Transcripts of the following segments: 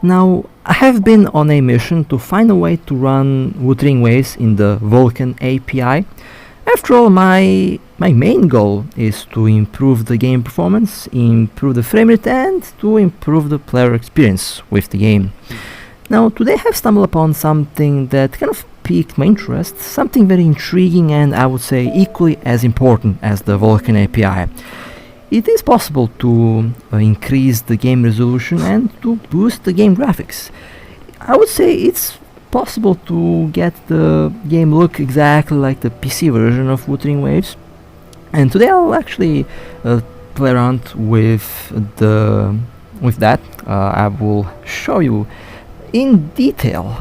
Now, I have been on a mission to find a way to run Wuthering Waves in the Vulkan API. After all, my main goal is to improve the game performance, improve the frame rate, and to improve the player experience with the game. Now, today I have stumbled upon something that kind of piqued my interest, something very intriguing and I would say equally as important as the Vulkan API. It is possible to increase the game resolution and to boost the game graphics. I would say it's possible to get the game look exactly like the PC version of Wuthering Waves, and today I'll actually play around with that. I will show you in detail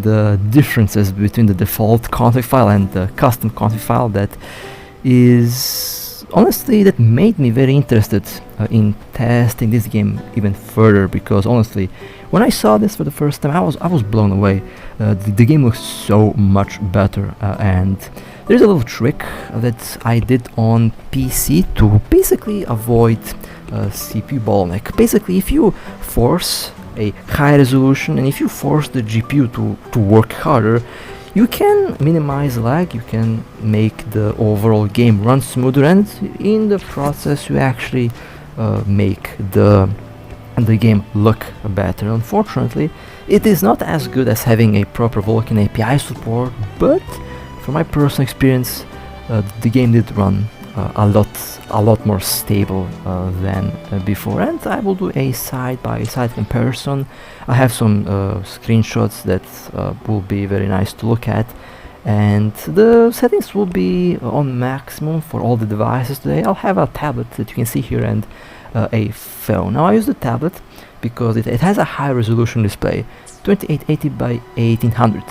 the differences between the default config file and the custom config file that made me very interested in testing this game even further, because honestly, when I saw this for the first time, I was blown away. The game looks so much better, and there's a little trick that I did on PC to basically avoid CPU bottleneck. Basically, if you force a high resolution and if you force the GPU to work harder, you can minimize lag, you can make the overall game run smoother, and in the process you actually make the game look better. Unfortunately, it is not as good as having a proper Vulkan API support, but from my personal experience, the game did run a lot more stable than before, and I will do a side-by-side comparison. I have some screenshots that will be very nice to look at, and the settings will be on maximum for all the devices today. I'll have a tablet that you can see here and a phone. Now I use the tablet because it has a high resolution display, 2880 by 1800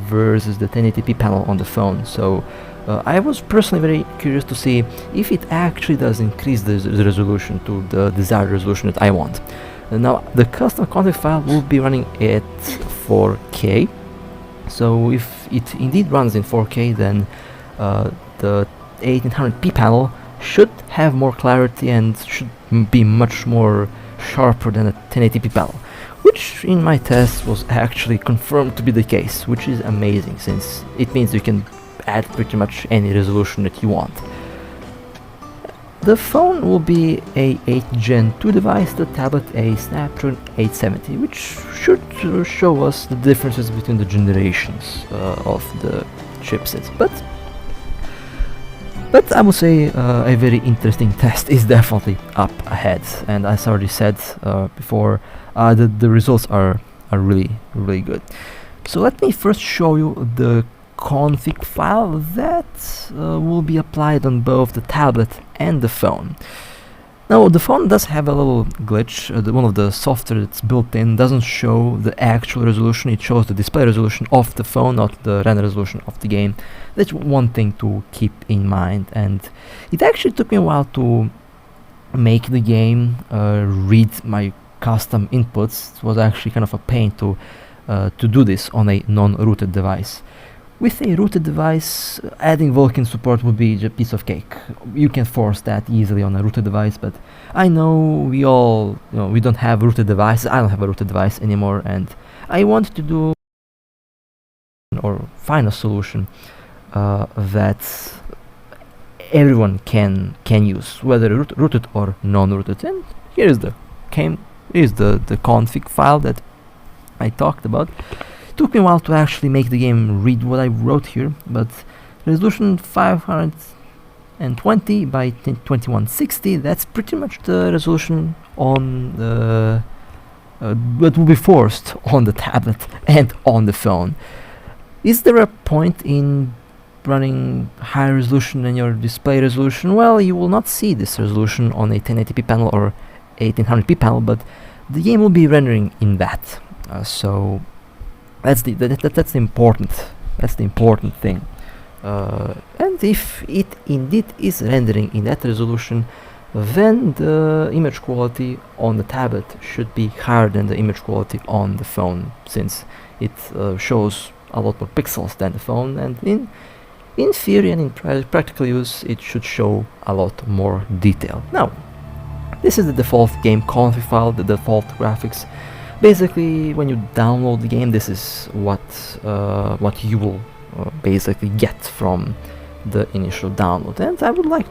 versus the 1080p panel on the phone. So I was personally very curious to see if it actually does increase the resolution to the desired resolution that I want. Now the custom config file will be running at 4K, so if it indeed runs in 4K, then the 1800p panel should have more clarity and should be much more sharper than a 1080p panel, which in my test was actually confirmed to be the case, which is amazing since it means you can add pretty much any resolution that you want. The phone will be a 8th Gen 2 device, the tablet a Snapdragon 870, which should show us the differences between the generations of the chipsets. But I would say a very interesting test is definitely up ahead, and as I already said before, the results are really good. So let me first show you the config file that will be applied on both the tablet and the phone. Now the phone does have a little glitch. One of the software that's built in doesn't show the actual resolution, it shows the display resolution of the phone, not the render resolution of the game. That's one thing to keep in mind, and it actually took me a while to make the game read my custom inputs. It was actually kind of a pain to do this on a non-rooted device. With a rooted device, adding Vulkan support would be a piece of cake. You can force that easily on a rooted device, but I know we all, we don't have rooted devices. I don't have a rooted device anymore, and I want to do or find a solution that everyone can use, whether rooted or non-rooted. And here is the config file that I talked about. Took me a while to actually make the game read what I wrote here, but resolution 520 by 2160, that's pretty much the resolution on that will be forced on the tablet and on the phone. Is there a point in running higher resolution than your display resolution? Well, you will not see this resolution on a 1080p panel or 1800p panel, but the game will be rendering in that. So that's the important thing. And if it indeed is rendering in that resolution, then the image quality on the tablet should be higher than the image quality on the phone, since it shows a lot more pixels than the phone, and in theory and in practical use it should show a lot more detail. Now, this is the default game config file, the default graphics. Basically, when you download the game, this is what you will basically get from the initial download. And I would like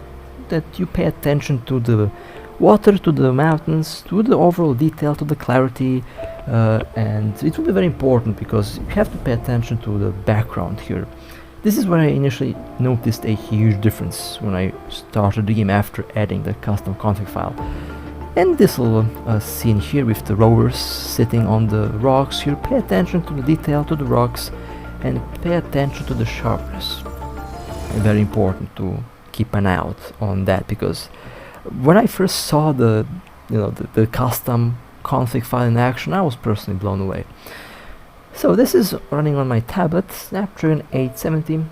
that you pay attention to the water, to the mountains, to the overall detail, to the clarity, and it will be very important because you have to pay attention to the background here. This is where I initially noticed a huge difference when I started the game after adding the custom config file. And this little scene here with the rovers sitting on the rocks here, pay attention to the detail, to the rocks, and pay attention to the sharpness. Very important to keep an eye out on that, because when I first saw the custom config file in action, I was personally blown away. So this is running on my tablet, Snapdragon 870,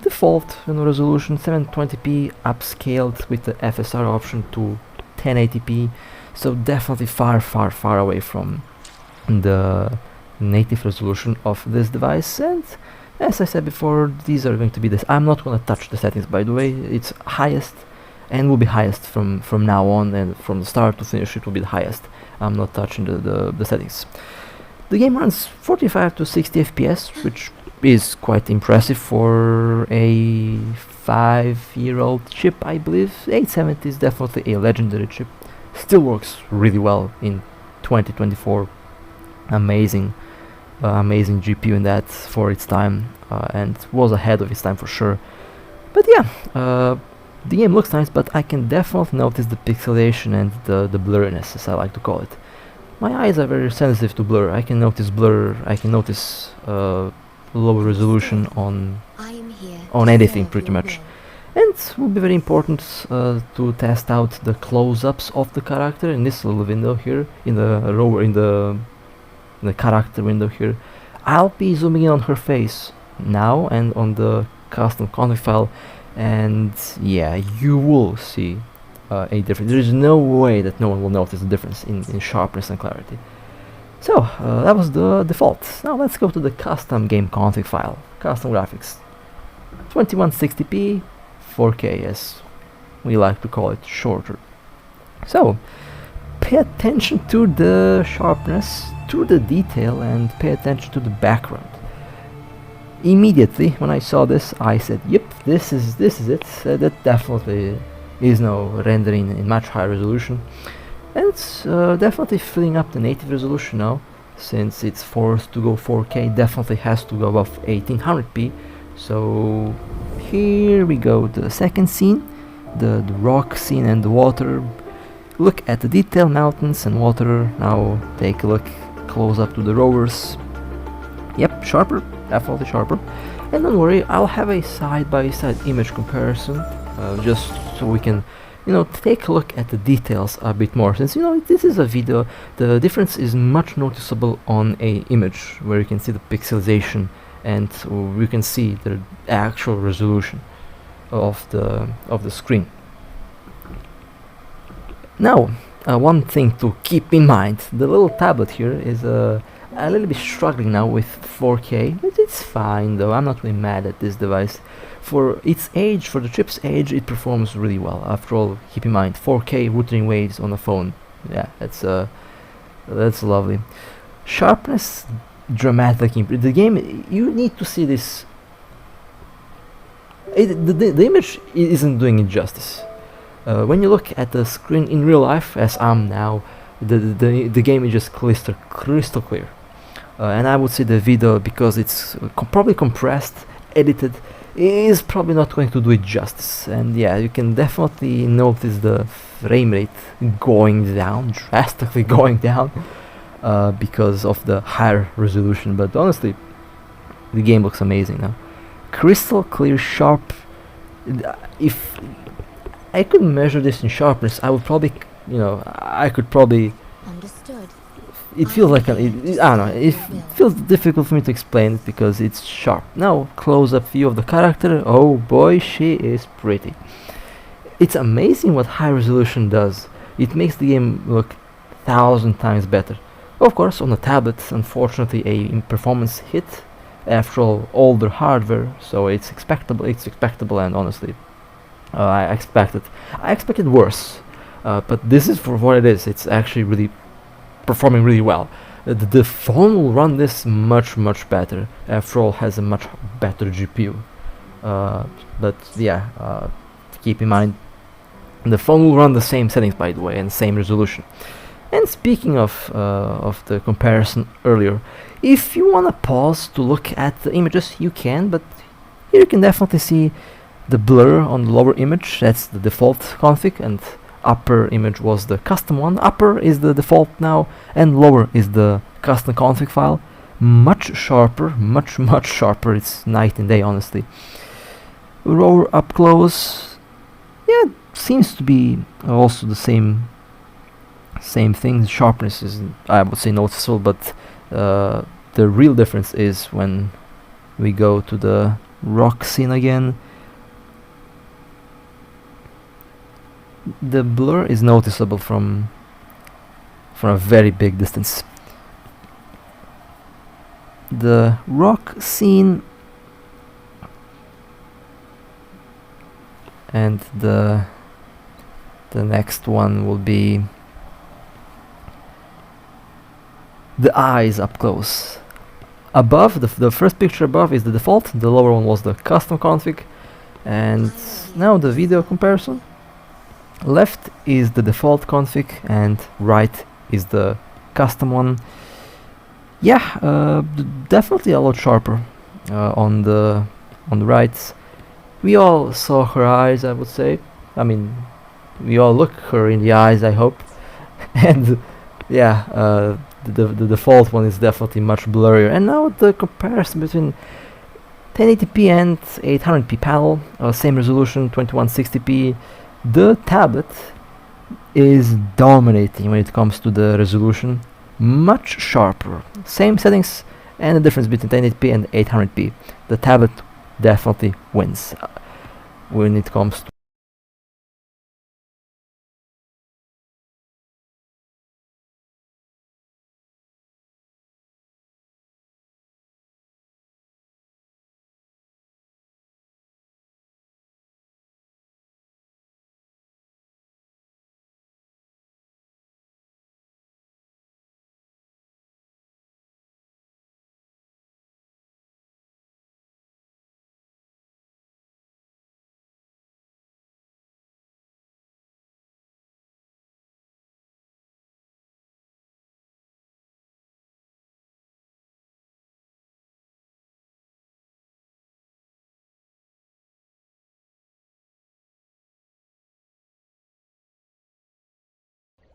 default resolution 720p, upscaled with the FSR option to 1080p, so definitely far away from the native resolution of this device. And as I said before, these are going to be this. I'm not going to touch the settings, by the way. It's highest and will be highest from now on, and from the start to finish it will be the highest. I'm not touching the settings. The game runs 45 to 60 FPS, which is quite impressive for a 5-year-old chip, I believe. 870 is definitely a legendary chip. Still works really well in 2024. Amazing GPU in that for its time, and was ahead of its time for sure. But yeah, the game looks nice, but I can definitely notice the pixelation and the blurriness, as I like to call it. My eyes are very sensitive to blur. I can notice blur, I can notice low resolution on anything pretty much. And it will be very important to test out the close-ups of the character in this little window here, in the rover, in the character window here. I'll be zooming in on her face now and on the custom config file, and yeah, you will see a difference. There is no way that no one will notice the difference in sharpness and clarity. So that was the default. Now let's go to the custom game config file. Custom graphics, 2160p, 4K as we like to call it shorter. So pay attention to the sharpness, to the detail, and pay attention to the background. Immediately when I saw this, I said, yep, this is it. That definitely is no rendering in much higher resolution, and it's definitely filling up the native resolution now, since it's forced to go 4K. Definitely has to go above 1800p. So here we go, the second scene, the rock scene and the water. Look at the detail, mountains and water. Now take a look close up to the rovers. Yep, sharper, definitely sharper. And don't worry, I'll have a side-by-side image comparison, just so we can, take a look at the details a bit more. Since this is a video, the difference is much noticeable on a image, where you can see the pixelization and we can see the actual resolution of the screen. Now, one thing to keep in mind: the little tablet here is a little bit struggling now with 4K, but it's fine though. I'm not really mad at this device. For its age, for the chip's age, it performs really well. After all, keep in mind, 4K Wuthering Waves on a phone. Yeah, that's lovely. Sharpness dramatically improved. The game, you need to see this. The image isn't doing it justice. When you look at the screen in real life, as I'm now, the game is just crystal clear. And I would say the video, because it's probably compressed, edited, is probably not going to do it justice. And yeah, you can definitely notice the frame rate going down, drastically going down, because of the higher resolution. But honestly, the game looks amazing now. Crystal clear, sharp. If I could measure this in sharpness, I would probably, I could probably. Understood. It feels like I don't know. It feels difficult for me to explain it because it's sharp. Now, close-up view of the character. Oh boy, she is pretty. It's amazing what high resolution does. It makes the game look 1,000 times better. Of course, on the tablet, unfortunately, a performance hit. After all, older hardware, so it's expectable. It's expectable, and honestly, I expected worse. But this is for what it is. It's actually really performing really well. The phone will run this much better. After all, has a much better GPU. But yeah, keep in mind, the phone will run the same settings, by the way, and same resolution. And speaking of the comparison earlier, if you wanna pause to look at the images, you can, but here you can definitely see the blur on the lower image. That's the default config, and upper image was the custom one. Upper is the default now, and lower is the custom config file. Much sharper, much sharper. It's night and day, honestly. Rover up close, yeah, seems to be also the same thing. The sharpness is, I would say, noticeable, but the real difference is when we go to the rock scene again. The blur is noticeable from a very big distance. The rock scene and the next one will be the eyes up close. Above, the first picture above is the default, the lower one was the custom config, and now the video comparison. Left is the default config and right is the custom one. Yeah, definitely a lot sharper on the right. We all saw her eyes, I would say. I mean, we all look her in the eyes, I hope. And yeah, the default one is definitely much blurrier. And now the comparison between 1080p and 800p panel, same resolution, 2160p. The tablet is dominating when it comes to the resolution, much sharper. Same settings, and the difference between 1080p and 800p. The tablet definitely wins when it comes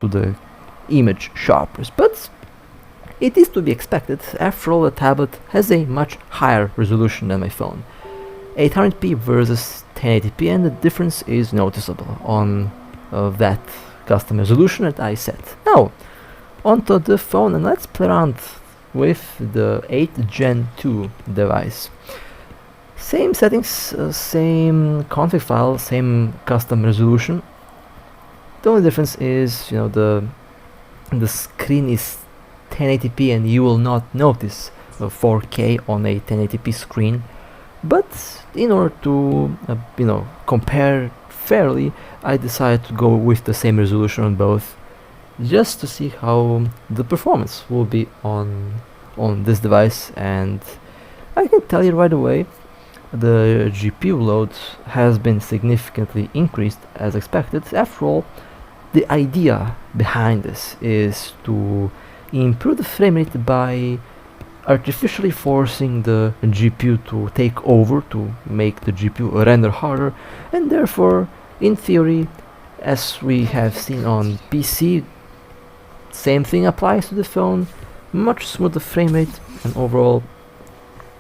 to the image sharpness, but it is to be expected. After all, the tablet has a much higher resolution than my phone. 800p versus 1080p, and the difference is noticeable on that custom resolution that I set. Now, onto the phone, and let's play around with the 8 Gen 2 device. Same settings, same config file, same custom resolution. The only difference is, you know, the screen is 1080p, and you will not notice 4K on a 1080p screen. But in order to, you know, compare fairly, I decided to go with the same resolution on both, just to see how the performance will be on this device. And I can tell you right away, the GPU load has been significantly increased as expected. After all, the idea behind this is to improve the frame rate by artificially forcing the GPU to take over, to make the GPU render harder, and therefore, in theory, as we have seen on PC, same thing applies to the phone. Much smoother frame rate, and overall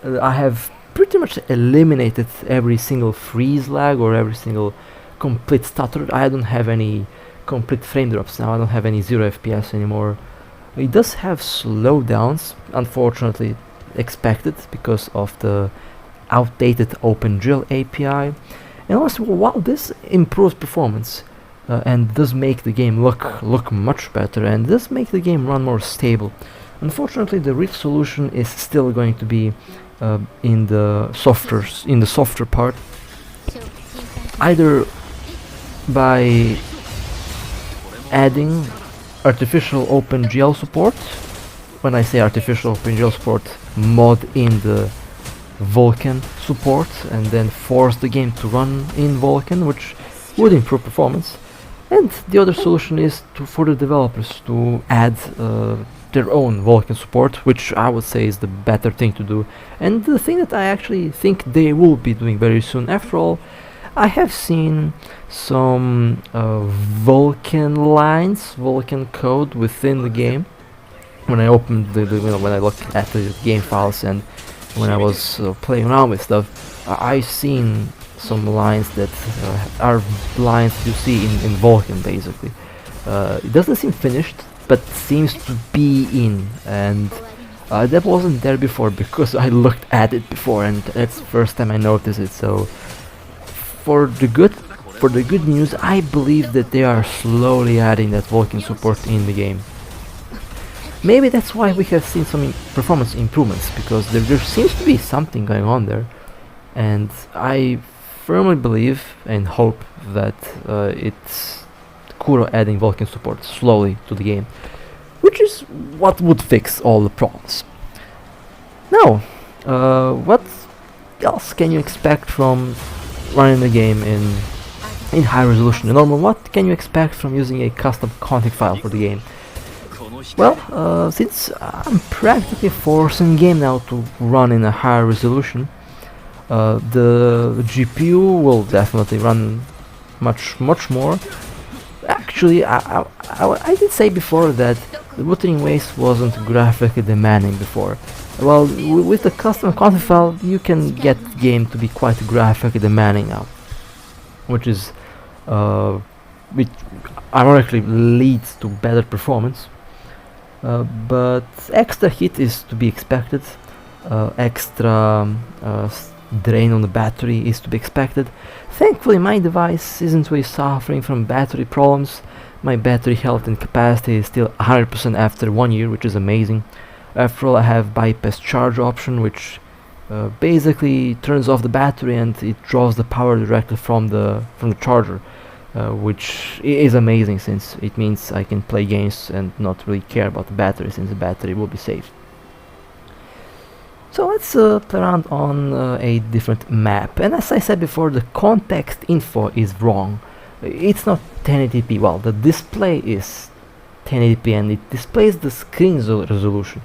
I have pretty much eliminated every single freeze lag or every single complete stutter. I don't have any complete frame drops now. I don't have any 0 FPS anymore. It does have slowdowns, unfortunately expected because of the outdated OpenGL API. And also, while this improves performance and does make the game look much better and does make the game run more stable, unfortunately the real solution is still going to be in the softer part, either by adding artificial OpenGL support when I say artificial OpenGL support, mod in the Vulkan support and then force the game to run in Vulkan, which would improve performance. And the other solution is for the developers to add their own Vulkan support, which I would say is the better thing to do, and the thing that I actually think they will be doing very soon. After all, I have seen some Vulkan lines, Vulkan code within the game. When I opened when I looked at the game files and when I was playing around with stuff, I seen some lines that are lines you see in Vulkan basically. It doesn't seem finished, but seems to be in, and that wasn't there before because I looked at it before, and that's the first time I noticed it. So for the good news, I believe that they are slowly adding that Vulkan support in the game. Maybe that's why we have seen some performance improvements, because there seems to be something going on there, and I firmly believe and hope that it's Kuro adding Vulkan support slowly to the game, which is what would fix all the problems. Now, what else can you expect from running the game in high resolution and normal? What can you expect from using a custom config file for the game? Well, since I'm practically forcing the game now to run in a higher resolution, the GPU will definitely run much more. Actually, I did say before that the Wuthering Waves wasn't graphically demanding before. Well, with the custom config file, you can get the game to be quite graphically demanding now, which ironically leads to better performance. But extra heat is to be expected, extra drain on the battery is to be expected. Thankfully my device isn't really suffering from battery problems. My battery health and capacity is still 100% after 1 year, which is amazing. After all, I have bypass charge option, which basically turns off the battery and it draws the power directly from the charger. Which is amazing, since it means I can play games and not really care about the battery, since the battery will be saved. So let's play around on a different map, and as I said before, the context info is wrong. It's not 1080p. Well, the display is 1080p and it displays the screen resolution.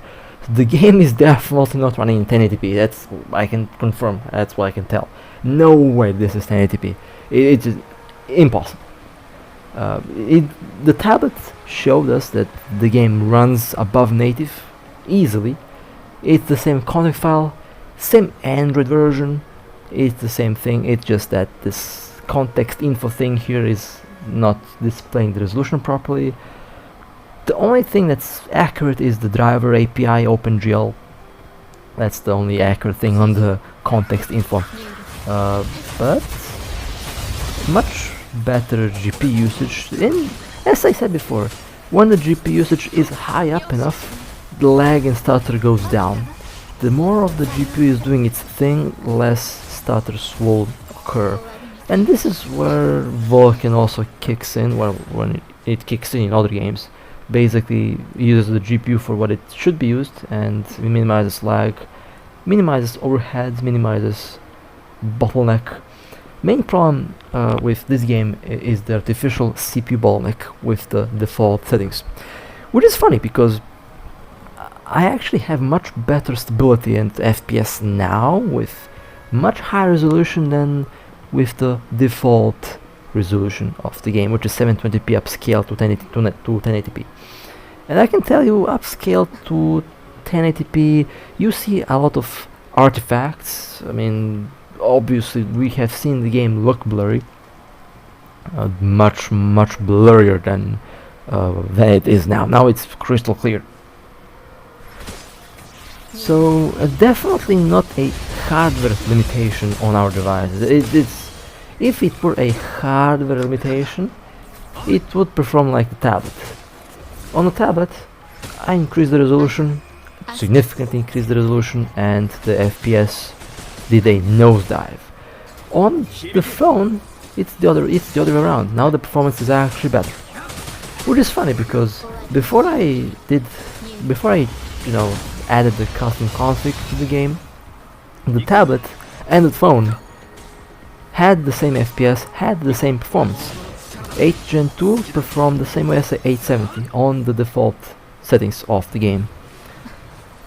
The game is definitely not running in 1080p. That's I can confirm. That's what I can tell. No way this is 1080p. It's impossible. The tablet showed us that the game runs above native easily. It's the same config file, same Android version. It's the same thing. It's just that this context info thing here is not displaying the resolution properly. The only thing that's accurate is the driver API OpenGL. That's the only accurate thing on the context info. But much better GPU usage, and as I said before, when the GPU usage is high up enough, the lag and stutter goes down. The more of the GPU is doing its thing, less stutters will occur, and this is where Vulkan also kicks in. Well, when it kicks in other games, basically uses the GPU for what it should be used, and it minimizes lag, minimizes overheads, minimizes bottleneck. Main problem with this game is the artificial CPU bottleneck with the default settings, which is funny because I actually have much better stability and FPS now with much higher resolution than with the default resolution of the game, which is 720p upscale to 1080p. And I can tell you, upscale to 1080p, you see a lot of artifacts. I mean, obviously we have seen the game look blurry, much blurrier than it is now. Now it's crystal clear. So definitely not a hardware limitation on our devices. If it were a hardware limitation, it would perform like the tablet. On the tablet, I increased the resolution, significantly increased the resolution, and the FPS did a nosedive. On the phone, it's the other way around. Now the performance is actually better, which is funny because before I you know, added the custom config to the game, the tablet and the phone had the same FPS, had the same performance. 8 Gen 2 performed the same way as the 870 on the default settings of the game.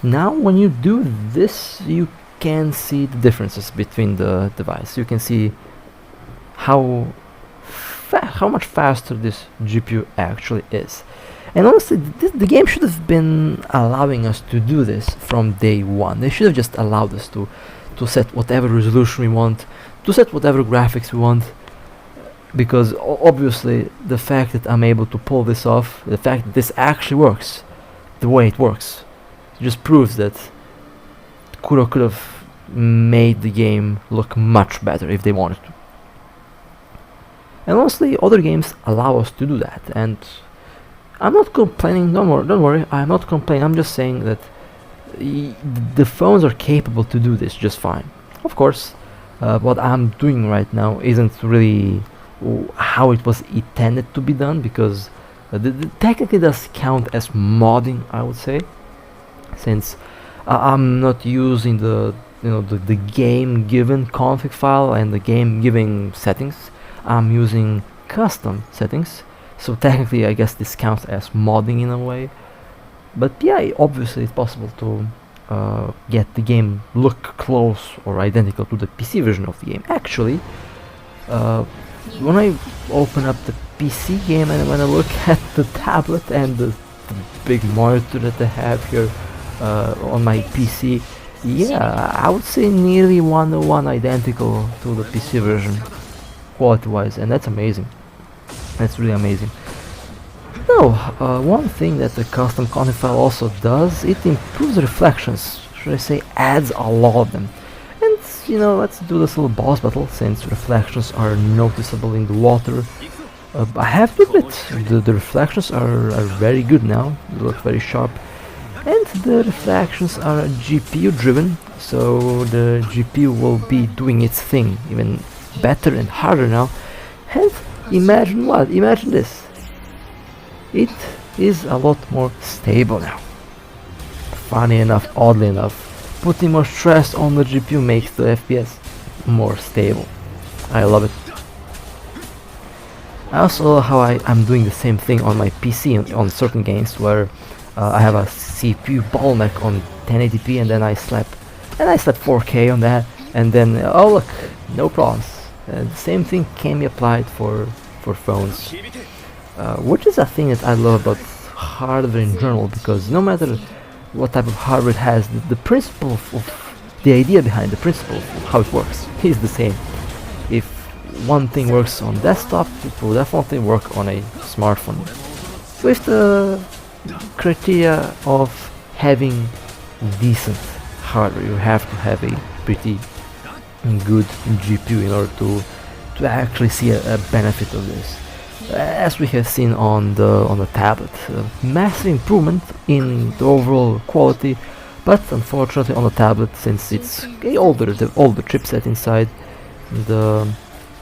Now when you do this, you can see the differences between the device. You can see how much faster this GPU actually is. And honestly, the game should have been allowing us to do this from day one. They should have just allowed us to set whatever resolution we want, to set whatever graphics we want, because obviously the fact that I'm able to pull this off, the fact that this actually works the way it works, just proves that Kuro could have made the game look much better if they wanted to. And honestly, other games allow us to do that, and I'm not complaining, don't worry, I'm not complaining, I'm just saying that the phones are capable to do this just fine. Of course, what I'm doing right now isn't really how it was intended to be done, because technically does count as modding, I would say, since I'm not using the game given config file and the game given settings. I'm using custom settings, so technically I guess this counts as modding in a way. But yeah, obviously it's possible to get the game look close or identical to the PC version of the game. Actually, when I open up the PC game and when I look at the tablet and the big monitor that I have here on my PC, yeah, I would say nearly 1:1 identical to the PC version, quality-wise, and that's amazing. That's really amazing. Now, one thing that the custom config file also does, it improves the reflections, should I say adds a lot of them. And you know, let's do this little boss battle, since reflections are noticeable in the water. I have to admit, the reflections are very good now, they look very sharp. And the reflections are GPU driven, so the GPU will be doing its thing even better and harder now. And imagine what? Imagine this. It is a lot more stable now. Funny enough, oddly enough, putting more stress on the GPU makes the FPS more stable. I love it. I also love how I'm doing the same thing on my PC on certain games where I have a CPU bottleneck on 1080p and then I slap 4K on that, and then oh look, no problems. The same thing can be applied for phones, which is a thing that I love about hardware in general, because no matter what type of hardware it has, the principle of the idea behind the principle of how it works is the same. If one thing works on desktop, it will definitely work on a smartphone, with the criteria of having decent hardware. You have to have a pretty good GPU in order to actually see a benefit of this. As we have seen on the tablet, massive improvement in the overall quality, but unfortunately on the tablet, since it's the older chipset inside, the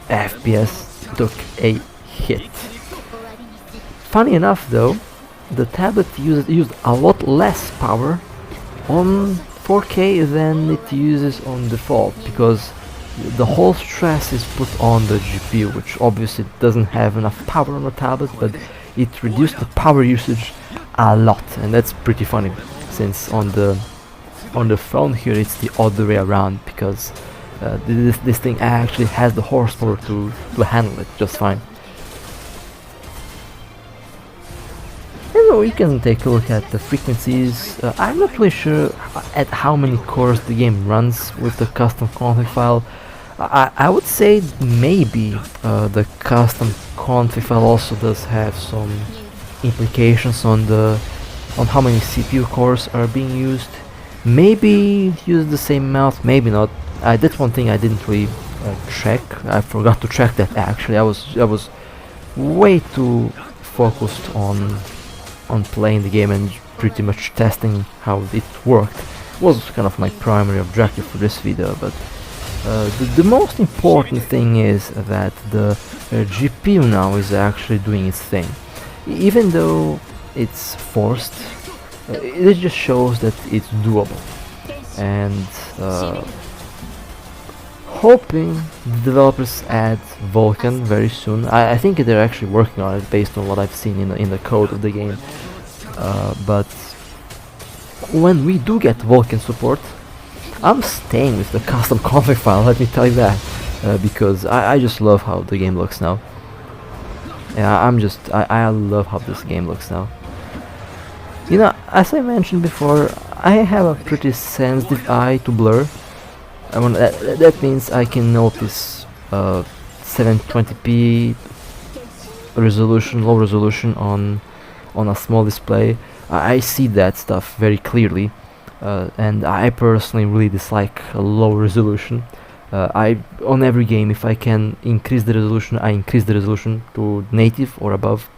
FPS took a hit. Funny enough though, the tablet used a lot less power on 4K than it uses on default, because the whole stress is put on the GPU, which obviously doesn't have enough power on the tablet, but it reduced the power usage a lot, and that's pretty funny, since on the phone here it's the other way around, because this thing actually has the horsepower to handle it just fine. And we can take a look at the frequencies. I'm not really sure at how many cores the game runs with the custom config file. I would say maybe the custom config file also does have some implications on how many CPU cores are being used. Maybe use the same amount, maybe not. That's one thing I didn't really check. I forgot to check that actually. I was way too focused on playing the game and pretty much testing how it worked. It was kind of my primary objective for this video, but the most important thing is that the GPU now is actually doing its thing. Even though it's forced, It just shows that it's doable, and hoping the developers add Vulkan very soon. I think they're actually working on it based on what I've seen in the code of the game. But when we do get Vulkan support, I'm staying with the custom config file, let me tell you that, because I just love how the game looks now. Yeah, I love how this game looks now. You know, as I mentioned before, I have a pretty sensitive eye to blur. That means I can notice 720p resolution, low resolution on a small display. I see that stuff very clearly, and I personally really dislike a low resolution. On every game, if I can increase the resolution, I increase the resolution to native or above,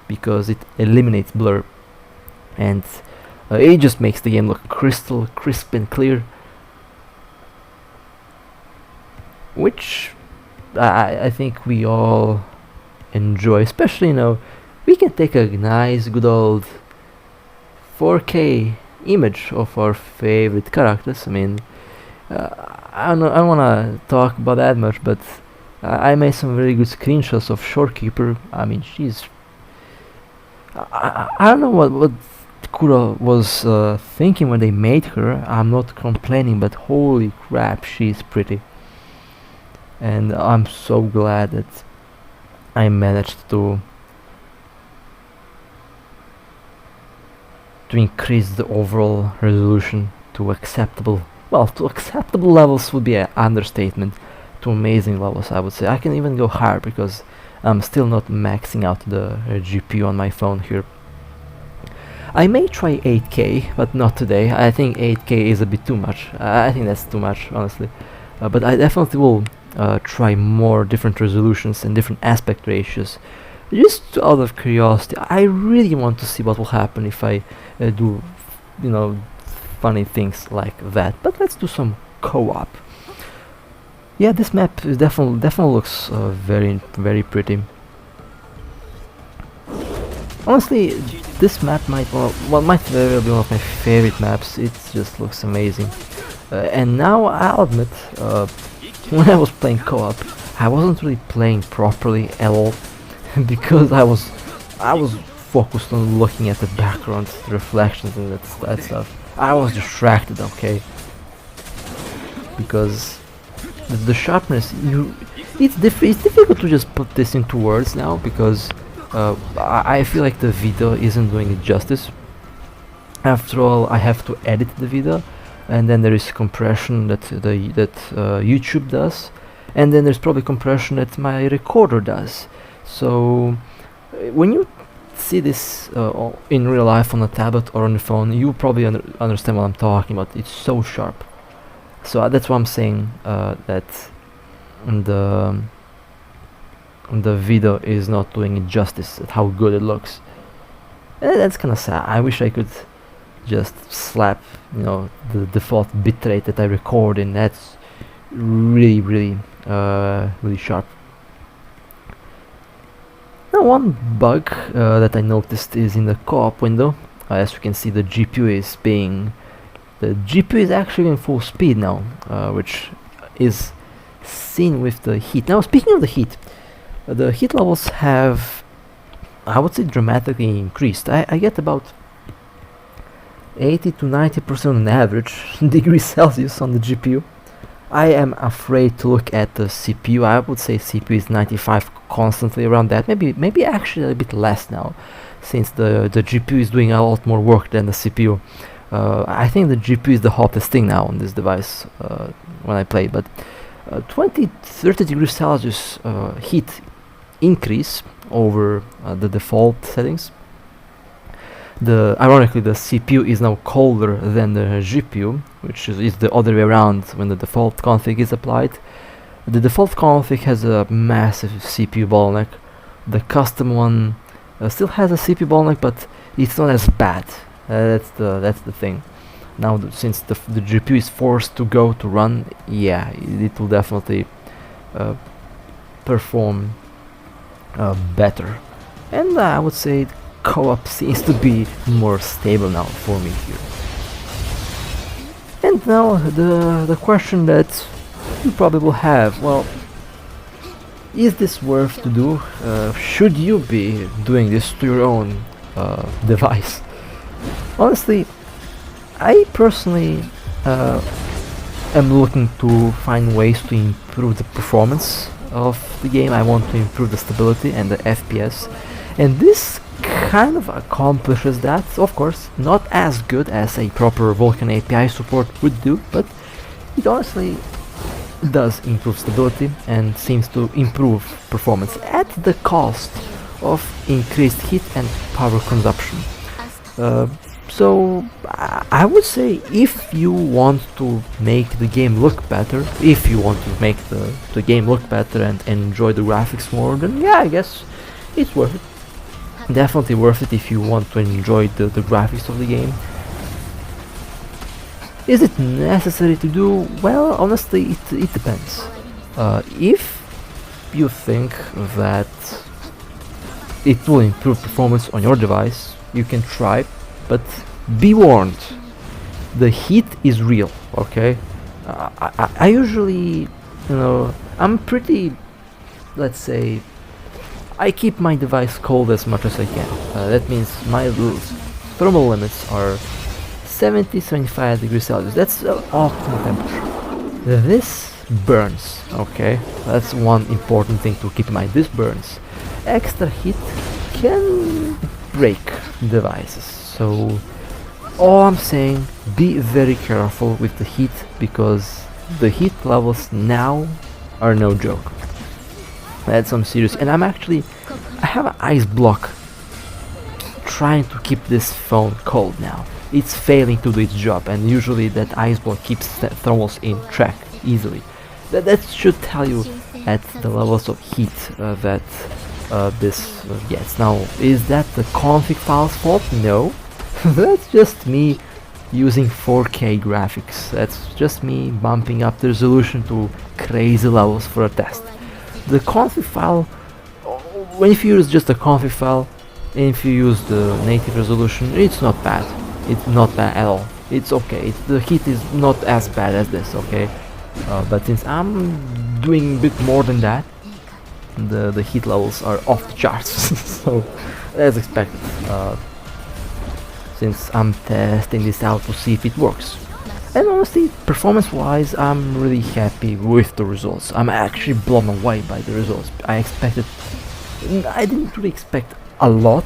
because it eliminates blur, and it just makes the game look crystal crisp and clear, which I think we all enjoy. Especially, you know, we can take a nice good old 4K image of our favorite characters. I mean, I don't wanna talk about that much, but I made some very good screenshots of Shorekeeper. I mean, she's I don't know what Kura was thinking when they made her. I'm not complaining, but holy crap, she's pretty. And I'm so glad that I managed to increase the overall resolution to acceptable. Well, to acceptable levels would be an understatement. To amazing levels, I would say. I can even go higher because I'm still not maxing out the GPU on my phone here. I may try 8K, but not today. I think 8K is a bit too much. I think that's too much, honestly. But I definitely will try more different resolutions and different aspect ratios, just out of curiosity. I really want to see what will happen if I do, you know, funny things like that. But let's do some co-op. Yeah, this map is definitely looks very pretty. Honestly, this map might very well be one of my favorite maps. It just looks amazing. And now I'll admit, when I was playing co-op, I wasn't really playing properly at all, because I was focused on looking at the background, the reflections, and that stuff. I was distracted, okay, because the sharpness, it's difficult to just put this into words now, because I feel like the video isn't doing it justice. After all, I have to edit the video, and then there is compression that YouTube does, and then there's probably compression that my recorder does. So when you see this in real life on a tablet or on the phone, you probably understand what I'm talking about. It's so sharp. So that's why I'm saying that the video is not doing it justice at how good it looks. That's kind of sad. I wish I could just slap, you know, the default bitrate that I record in. That's really sharp. Now, one bug that I noticed is in the co-op window. As you can see, the GPU is actually in full speed now, which is seen with the heat. Now, speaking of the heat levels have, I would say, dramatically increased. I get about 80 to 90% on average degrees Celsius on the GPU. I am afraid to look at the CPU. I would say CPU is 95 constantly around that. Maybe actually a bit less now, since the GPU is doing a lot more work than the CPU. I think the GPU is the hottest thing now on this device when I play, but 20-30 degrees Celsius heat increase over the default settings. Ironically, the CPU is now colder than the GPU, which is the other way around when the default config is applied. The default config has a massive CPU bottleneck. The custom one still has a CPU bottleneck, but it's not as bad. That's the thing. Now, since the GPU is forced to go to run, yeah, it will definitely perform better. And I would say co-op seems to be more stable now for me here. And now the question that you probably will have, well, is this worth to do? Should you be doing this to your own device? Honestly, I personally am looking to find ways to improve the performance of the game. I want to improve the stability and the FPS, and this kind of accomplishes that. Of course, not as good as a proper Vulkan API support would do, but it honestly does improve stability and seems to improve performance at the cost of increased heat and power consumption. So I would say if you want to make the game look better, if you want to make the game look better and enjoy the graphics more, then yeah, I guess it's worth it. Definitely worth it if you want to enjoy the graphics of the game. Is it necessary to do? Well, honestly, it depends. If you think that it will improve performance on your device, you can try, but be warned, the heat is real, okay? I usually, I'm pretty, let's say, I keep my device cold as much as I can. That means my thermal limits are 70-75 degrees Celsius. That's the optimal temperature. This burns, okay? That's one important thing to keep in mind. This burns. Extra heat can break devices. So all I'm saying, be very careful with the heat, because the heat levels now are no joke. That's some serious, and I have an ice block trying to keep this phone cold now. It's failing to do its job, and usually that ice block keeps thermals in track easily. That should tell you at the levels of heat that this gets. Now, is that the config file's fault? No. That's just me using 4K graphics. That's just me bumping up the resolution to crazy levels for a test. The config file, if you use just the config file, and if you use the native resolution, it's not bad. It's not bad at all. It's okay. The heat is not as bad as this, okay? But since I'm doing a bit more than that, the heat levels are off the charts. So, as expected. Since I'm testing this out to see if it works. And honestly, performance-wise, I'm really happy with the results. I'm actually blown away by the results. I didn't really expect a lot.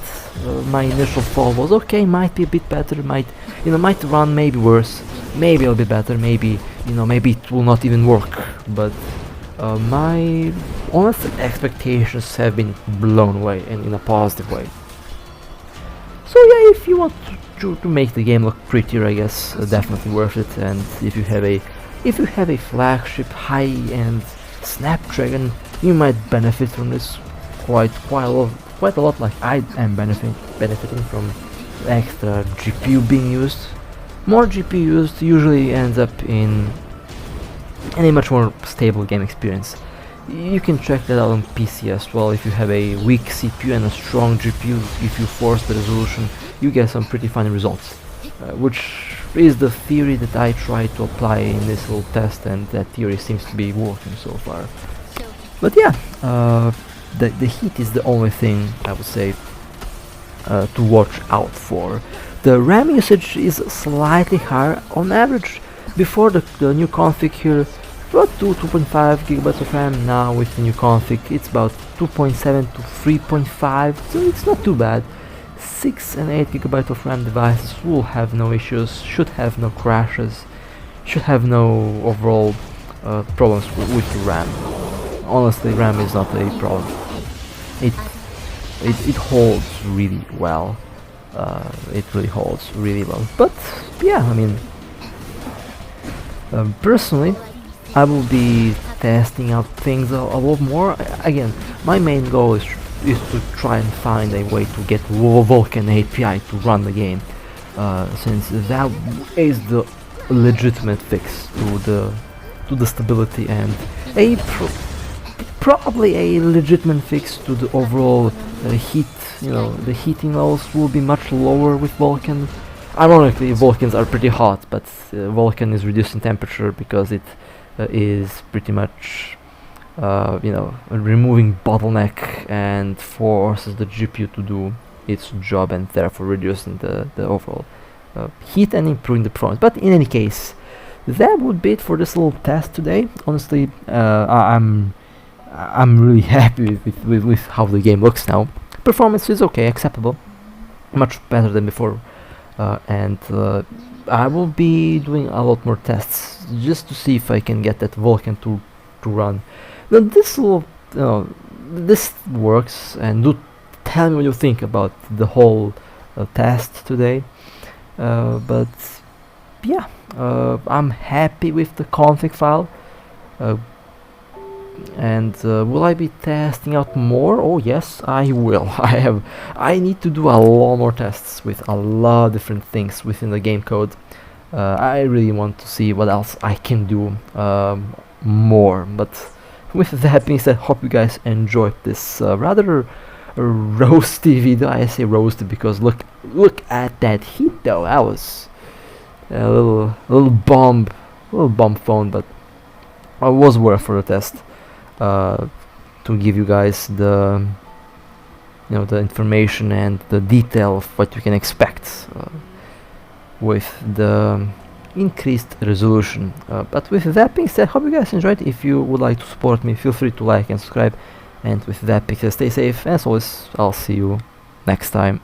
My initial thought was, okay, might be a bit better, might run maybe worse, maybe a little bit better, maybe it will not even work. But my honest expectations have been blown away, and in a positive way. So yeah, if you want to make the game look prettier, I guess definitely worth it. And if you have a flagship high-end Snapdragon, you might benefit from this quite a lot. Like I am benefiting from extra GPU being used. More GPU used usually ends up in a much more stable game experience. You can check that out on PC as well. If you have a weak CPU and a strong GPU, if you force the resolution, you get some pretty funny results, which is the theory that I try to apply in this little test, and that theory seems to be working so far. But yeah, the heat is the only thing I would say to watch out for. The RAM usage is slightly higher on average. Before the new config here, about 2.5 gigabytes of RAM. Now with the new config, it's about 2.7 to 3.5, so it's not too bad. 6 and 8 gigabyte of RAM devices will have no issues, should have no crashes, should have no overall problems with the RAM. Honestly, RAM is not a problem. It holds really well. It really holds really well. But yeah, I mean, personally, I will be testing out things a lot more. Again, my main goal is to try and find a way to get Vulkan API to run the game, since that is the legitimate fix to the stability, and probably a legitimate fix to the overall heat you know, the heating levels will be much lower with Vulcan. Ironically, Vulcans are pretty hot, but Vulcan is reducing temperature because it is pretty much, you know, removing bottleneck and forces the GPU to do its job, and therefore reducing the overall heat and improving the performance. But in any case, that would be it for this little test today. Honestly, I'm really happy with how the game looks now. Performance is okay, acceptable, much better than before, and I will be doing a lot more tests just to see if I can get that Vulcan to run. Now this will, this works, and do tell me what you think about the whole test today. But yeah, I'm happy with the config file. And will I be testing out more? Oh yes, I will. I need to do a lot more tests with a lot of different things within the game code. I really want to see what else I can do more. But with that being said, hope you guys enjoyed this rather roasty video. I say roasted because look at that heat though. That was a little bomb phone, but it was worth for the test. To give you guys the the information and the detail of what you can expect with the increased resolution. But with that being said, hope you guys enjoyed. If you would like to support me, feel free to like and subscribe. And with that being said, stay safe, and as always, I'll see you next time.